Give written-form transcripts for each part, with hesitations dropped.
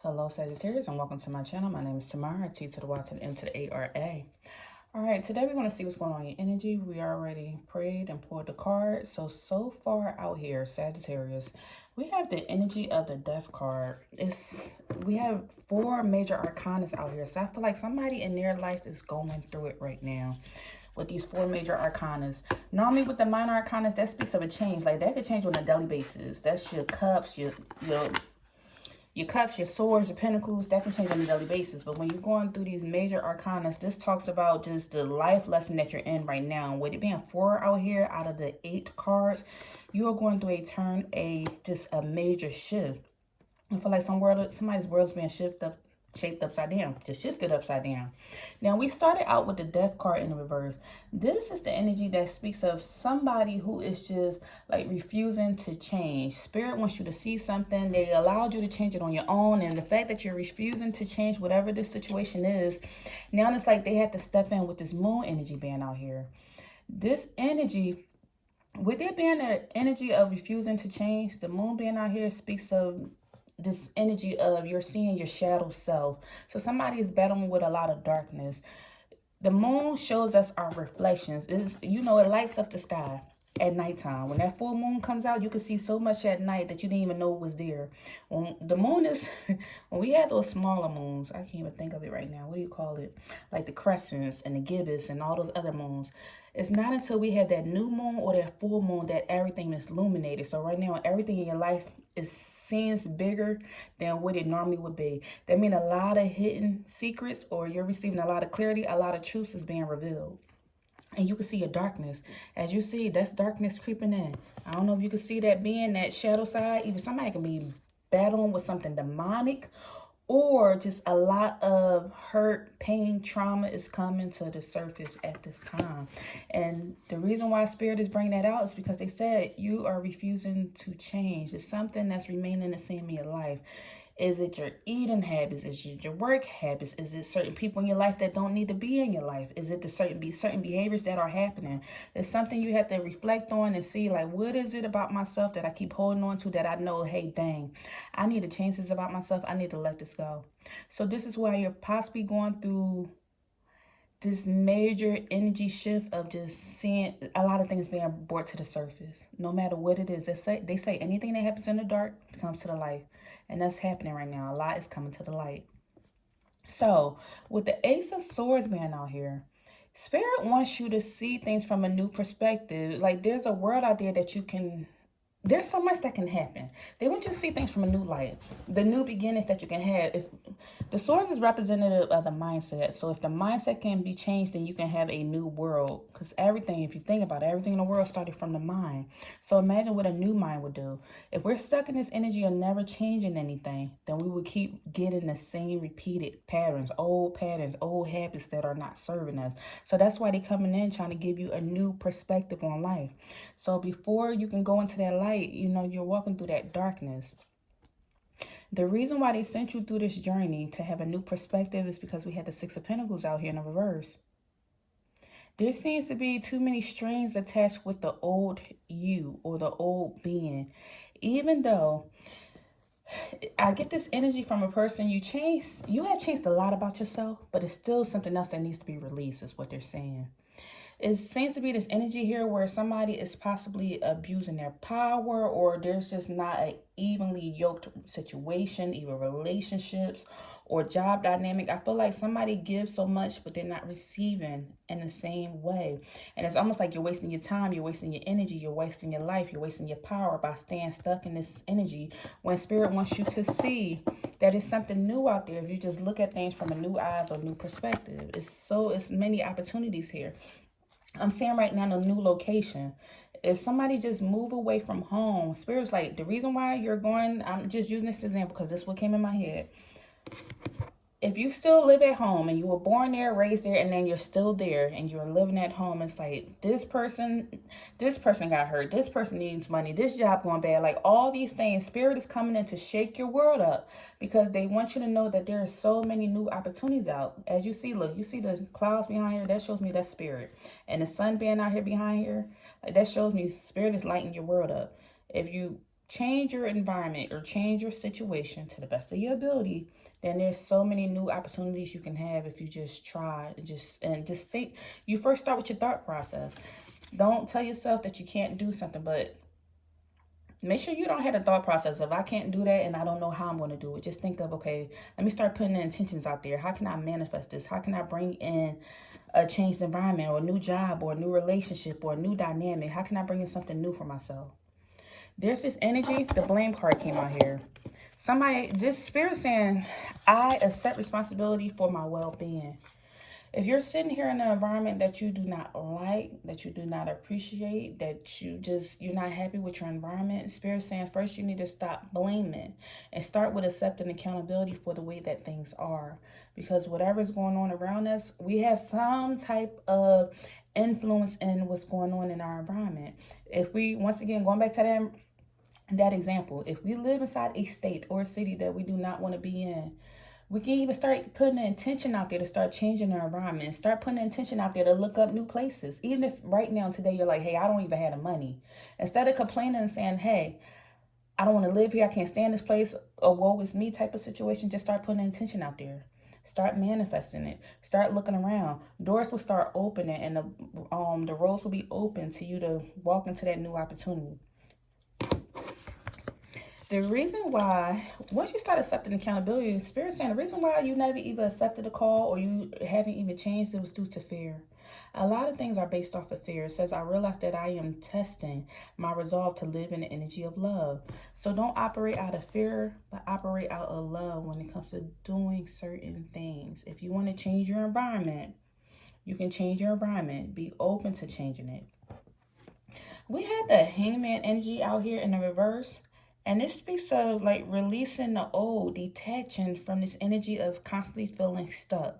Hello, Sagittarius, and welcome to my channel. My name is Tamara, T to the Y to the M to the A-R-A. All right, today we're going to see what's going on in your energy. We already prayed and pulled the card. So far out here, Sagittarius, we have the energy of the Death card. We have 4 major arcanas out here. So I feel like somebody in their life is going through it right now with these 4 major arcanas. Normally with the minor arcanas, that speaks of a change. Like that could change on a daily basis. That's your cups, your cups, your swords, your pentacles, that can change on a daily basis. But when you're going through these major arcanas, this talks about just the life lesson that you're in right now. With it being 4 out here out of the 8 cards, you are going through just a major shift. I feel like somebody's world's being shaped upside down, just shifted upside down. Now, we started out with the Death card in the reverse. This is the energy that speaks of somebody who is just like refusing to change. Spirit wants you to see something. They allowed you to change it on your own. And the fact that you're refusing to change whatever this situation is, now it's like they had to step in with this moon energy being out here. This energy, with it being the energy of refusing to change, the moon being out here speaks of this energy of you're seeing your shadow self. So somebody is battling with a lot of darkness. The moon shows us our reflections. It lights up the sky at nighttime. When that full moon comes out, you can see so much at night that you didn't even know was there. When the moon is, when we had those smaller moons, I can't even think of it right now. What do you call it? Like the crescents and the gibbous and all those other moons. It's not until we have that new moon or that full moon that everything is illuminated. So right now, everything in your life seems bigger than what it normally would be. That means a lot of hidden secrets, or you're receiving a lot of clarity, a lot of truths is being revealed. And you can see your darkness. As you see, that's darkness creeping in. I don't know if you can see that being that shadow side. Even somebody can be battling with something demonic, or just a lot of hurt, pain, trauma is coming to the surface at this time. And the reason why Spirit is bringing that out is because they said you are refusing to change. It's something that's remaining the same in your life. Is it your eating habits? Is it your work habits? Is it certain people in your life that don't need to be in your life? Is it the certain behaviors that are happening? It's something you have to reflect on and see, like, what is it about myself that I keep holding on to that I know, hey, dang, I need to change this about myself. I need to let this go. So this is why you're possibly going through this major energy shift of just seeing a lot of things being brought to the surface. No matter what it is, they say anything that happens in the dark comes to the light. And that's happening right now. A lot is coming to the light. So with the Ace of Swords being out here, Spirit wants you to see things from a new perspective. Like there's a world out there that there's so much that can happen. They want you to see things from a new light, the new beginnings that you can have. If the swords is representative of the mindset, so if the mindset can be changed, then you can have a new world. Because everything, if you think about it, everything in the world started from the mind. So imagine what a new mind would do. If we're stuck in this energy of never changing anything, then we would keep getting the same repeated patterns, old habits that are not serving us. So that's why they're coming in trying to give you a new perspective on life. So before you can go into that light, you're walking through that darkness. The reason why they sent you through this journey to have a new perspective is because we had the Six of Pentacles out here in the reverse. There seems to be too many strings attached with the old you or the old being. Even though I get this energy from a person you have changed a lot about yourself, but it's still something else that needs to be released is what they're saying. It seems to be this energy here where somebody is possibly abusing their power, or there's just not an evenly yoked situation, either relationships or job dynamic. I feel like somebody gives so much, but they're not receiving in the same way. And it's almost like you're wasting your time, you're wasting your energy, you're wasting your life, you're wasting your power by staying stuck in this energy when Spirit wants you to see that it's something new out there. If you just look at things from a new eyes or new perspective, it's many opportunities here. I'm saying right now, a new location. If somebody just move away from home, Spirit's like, the reason why you're going, I'm just using this example because this is what came in my head. If you still live at home and you were born there, raised there, and then you're still there and you're living at home, it's like this person got hurt, this person needs money, this job going bad, like all these things. Spirit is coming in to shake your world up because they want you to know that there are so many new opportunities out. As you see, look, you see the clouds behind here, that shows me that's Spirit. And the sun being out here behind here, like that shows me Spirit is lighting your world up. If you change your environment or change your situation to the best of your ability, then there's so many new opportunities you can have if you just try and just think. You first start with your thought process. Don't tell yourself that you can't do something, but make sure you don't have a thought process of I can't do that and I don't know how I'm going to do it. Just think of, okay, let me start putting the intentions out there. How can I manifest this? How can I bring in a changed environment or a new job or a new relationship or a new dynamic? How can I bring in something new for myself? There's this energy. The blame card came out here. This spirit saying, I accept responsibility for my well-being. If you're sitting here in an environment that you do not like, that you do not appreciate, that you're not happy with your environment, Spirit saying first you need to stop blaming and start with accepting accountability for the way that things are. Because whatever is going on around us, we have some type of influence in what's going on in our environment. If we, once again, going back to that example, if we live inside a state or a city that we do not want to be in, we can even start putting the intention out there to start changing our environment and start putting the intention out there to look up new places. Even if right now, today, you're like, hey, I don't even have the money. Instead of complaining and saying, hey, I don't want to live here, I can't stand this place, or woe is me type of situation, just start putting the intention out there. Start manifesting it. Start looking around. Doors will start opening and the roads will be open to you to walk into that new opportunity. The reason why, once you start accepting accountability, Spirit saying the reason why you never even accepted a call or you haven't even changed, it was due to fear. A lot of things are based off of fear. It says, I realize that I am testing my resolve to live in the energy of love. So don't operate out of fear, but operate out of love when it comes to doing certain things. If you want to change your environment, you can change your environment. Be open to changing it. We had the Hangman energy out here in the reverse. And this speaks of like releasing the old, detaching from this energy of constantly feeling stuck.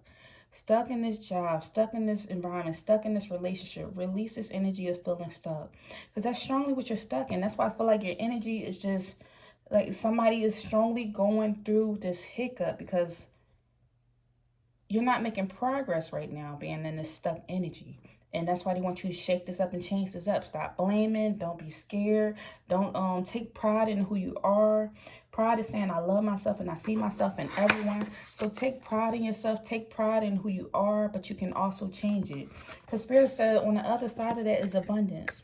Stuck in this job, stuck in this environment, stuck in this relationship. Release this energy of feeling stuck. Because that's strongly what you're stuck in. That's why I feel like your energy is just like somebody is strongly going through this hiccup because you're not making progress right now being in this stuck energy. And that's why they want you to shake this up and change this up. Stop blaming. Don't be scared. Don't take pride in who you are. Pride is saying I love myself and I see myself in everyone. So take pride in yourself. Take pride in who you are, but you can also change it. Because Spirit said on the other side of that is abundance.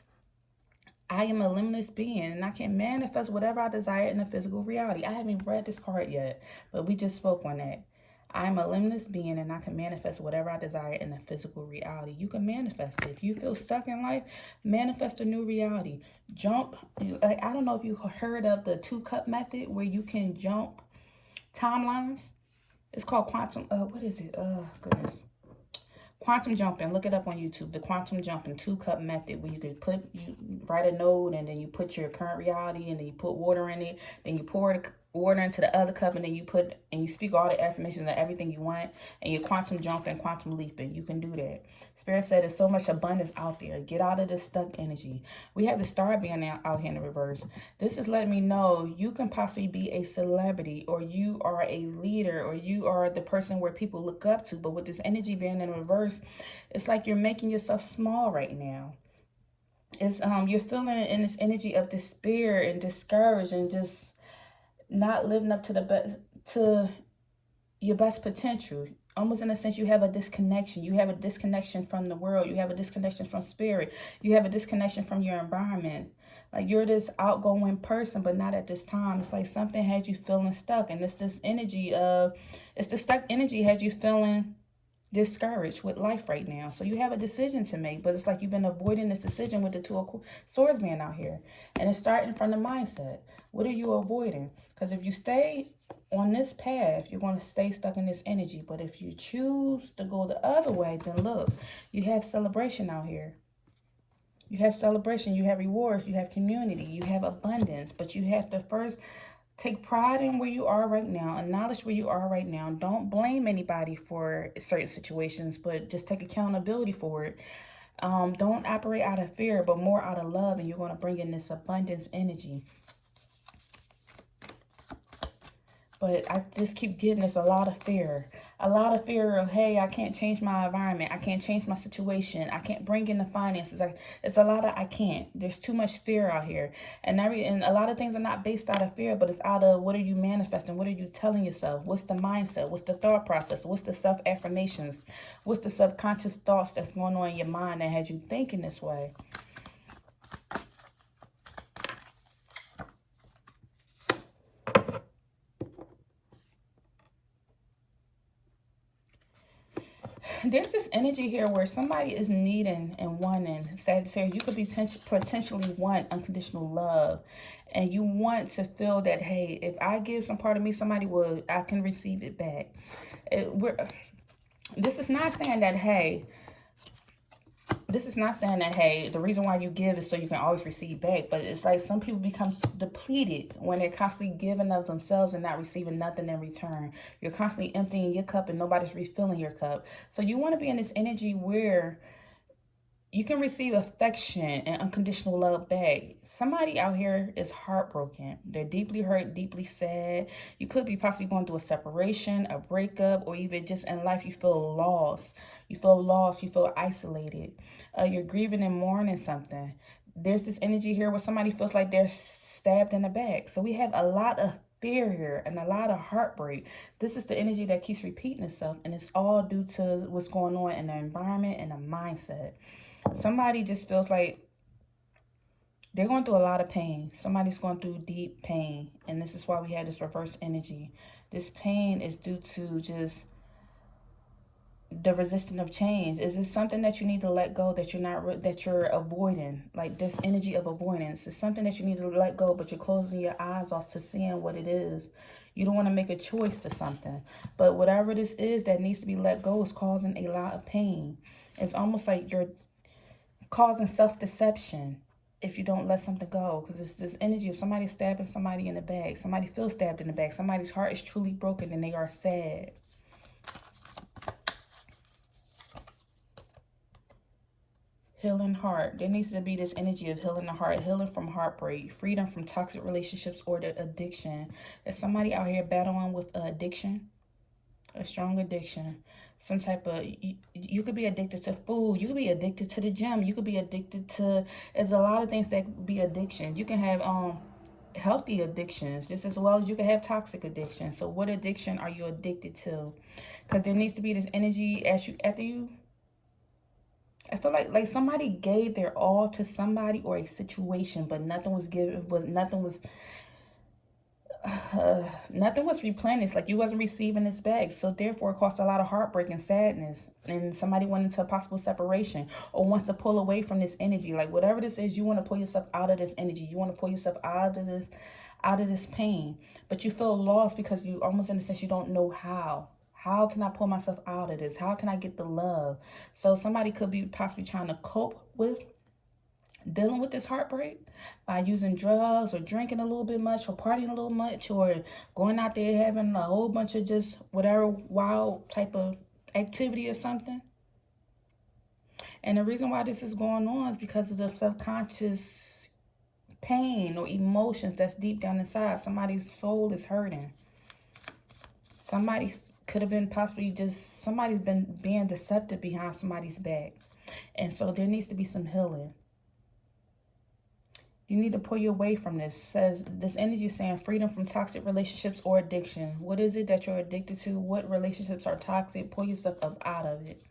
I am a limitless being and I can manifest whatever I desire in the physical reality. I haven't read this card yet, but we just spoke on that. I'm a limitless being and I can manifest whatever I desire in the physical reality. You can manifest it. If you feel stuck in life, manifest a new reality. Jump. Like, I don't know if you heard of the 2-cup method where you can jump timelines. It's called quantum. What is it? Goodness. Quantum jumping. Look it up on YouTube. The quantum jumping 2-cup method where you write a note and then you put your current reality and then you put water in it. Then you pour the water into the other cup and then you speak all the affirmations of everything you want and you quantum jumping, quantum leaping. You can do that. Spirit said there's so much abundance out there. Get out of this stuck energy. We have the star being out here in the reverse. This is letting me know you can possibly be a celebrity or you are a leader or you are the person where people look up to. But with this energy being in reverse, it's like you're making yourself small right now. It's you're feeling in this energy of despair and discouraged and just not living up to to your best potential. Almost in a sense, you have a disconnection. You have a disconnection from the world. You have a disconnection from spirit. You have a disconnection from your environment. Like you're this outgoing person, but not at this time. It's like something had you feeling stuck. And it's the stuck energy had you feeling discouraged with life right now. So you have a decision to make, but it's like you've been avoiding this decision with the 2 of Swords being out here. And it's starting from the mindset. What are you avoiding? Because if you stay on this path, you're going to stay stuck in this energy. But if you choose to go the other way, then look, you have celebration out here. You have celebration, you have rewards, you have community, you have abundance. But you have to first take pride in where you are right now. Acknowledge where you are right now. Don't blame anybody for certain situations, but just take accountability for it. Don't operate out of fear, but more out of love, and you're going to bring in this abundance energy. But I just keep getting this a lot of fear. A lot of fear of, hey, I can't change my environment. I can't change my situation. I can't bring in the finances. It's a lot of I can't. There's too much fear out here. And a lot of things are not based out of fear, but it's out of what are you manifesting? What are you telling yourself? What's the mindset? What's the thought process? What's the self-affirmations? What's the subconscious thoughts that's going on in your mind that has you thinking this way? There's this energy here where somebody is needing and wanting. Sagittarius, you could be potentially want unconditional love. And you want to feel that, hey, if I give some part of me, I can receive it back. This is not saying that, hey, the reason why you give is so you can always receive back. But it's like some people become depleted when they're constantly giving of themselves and not receiving nothing in return. You're constantly emptying your cup and nobody's refilling your cup. So you want to be in this energy where you can receive affection and unconditional love back. Somebody out here is heartbroken. They're deeply hurt, deeply sad. You could be possibly going through a separation, a breakup, or even just in life you feel lost. You feel lost. You feel isolated. You're grieving and mourning something. There's this energy here where somebody feels like they're stabbed in the back. So we have a lot of fear here and a lot of heartbreak. This is the energy that keeps repeating itself, and it's all due to what's going on in the environment and the mindset. Somebody just feels like they're going through a lot of pain. Somebody's going through deep pain. And this is why we have this reverse energy. This pain is due to just the resistance of change. Is this something that you need to let go that you're avoiding? Like this energy of avoidance is something that you need to let go, but you're closing your eyes off to seeing what it is. You don't want to make a choice to something. But whatever this is that needs to be let go is causing a lot of pain. It's almost like you're causing self-deception if you don't let something go, because it's this energy of somebody stabbing somebody in the back. Somebody feels stabbed in the back. Somebody's heart is truly broken and they are sad. Healing heart. There needs to be this energy of healing the heart, healing from heartbreak, freedom from toxic relationships or the addiction. Is somebody out here battling with addiction? A strong addiction. Some type of, you could be addicted to food. You could be addicted to the gym. You could be addicted to, there's a lot of things that could be addictions. You can have healthy addictions just as well as you can have toxic addiction. So what addiction are you addicted to? Because there needs to be this energy after you. I feel like somebody gave their all to somebody or a situation, but nothing was given, nothing was replenished. Like you wasn't receiving this back, so therefore it caused a lot of heartbreak and sadness, and somebody went into a possible separation or wants to pull away from this energy. Like whatever this is, you want to pull yourself out of this energy. You want to pull yourself out of this pain, but you feel lost because you almost, in a sense, you don't know how can I pull myself out of this? How can I get the love? So somebody could be possibly trying to cope with dealing with this heartbreak by using drugs or drinking a little bit much or partying a little much or going out there having a whole bunch of just whatever wild type of activity or something. And the reason why this is going on is because of the subconscious pain or emotions that's deep down inside. Somebody's soul is hurting. Somebody could have been possibly just, somebody's been being deceptive behind somebody's back. And so there needs to be some healing. You need to pull you away from this. Says this energy is saying freedom from toxic relationships or addiction. What is it that you're addicted to? What relationships are toxic? Pull yourself up out of it.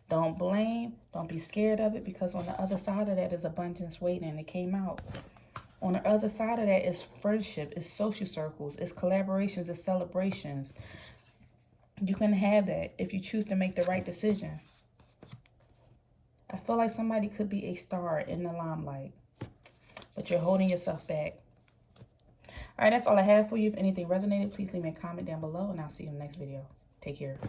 Don't blame. Don't be scared of it, because on the other side of that is abundance waiting. It came out. On the other side of that is friendship, is social circles, is collaborations, is celebrations. You can have that if you choose to make the right decision. I feel like somebody could be a star in the limelight, but you're holding yourself back. All right, that's all I have for you. If anything resonated, please leave me a comment down below, and I'll see you in the next video. Take care.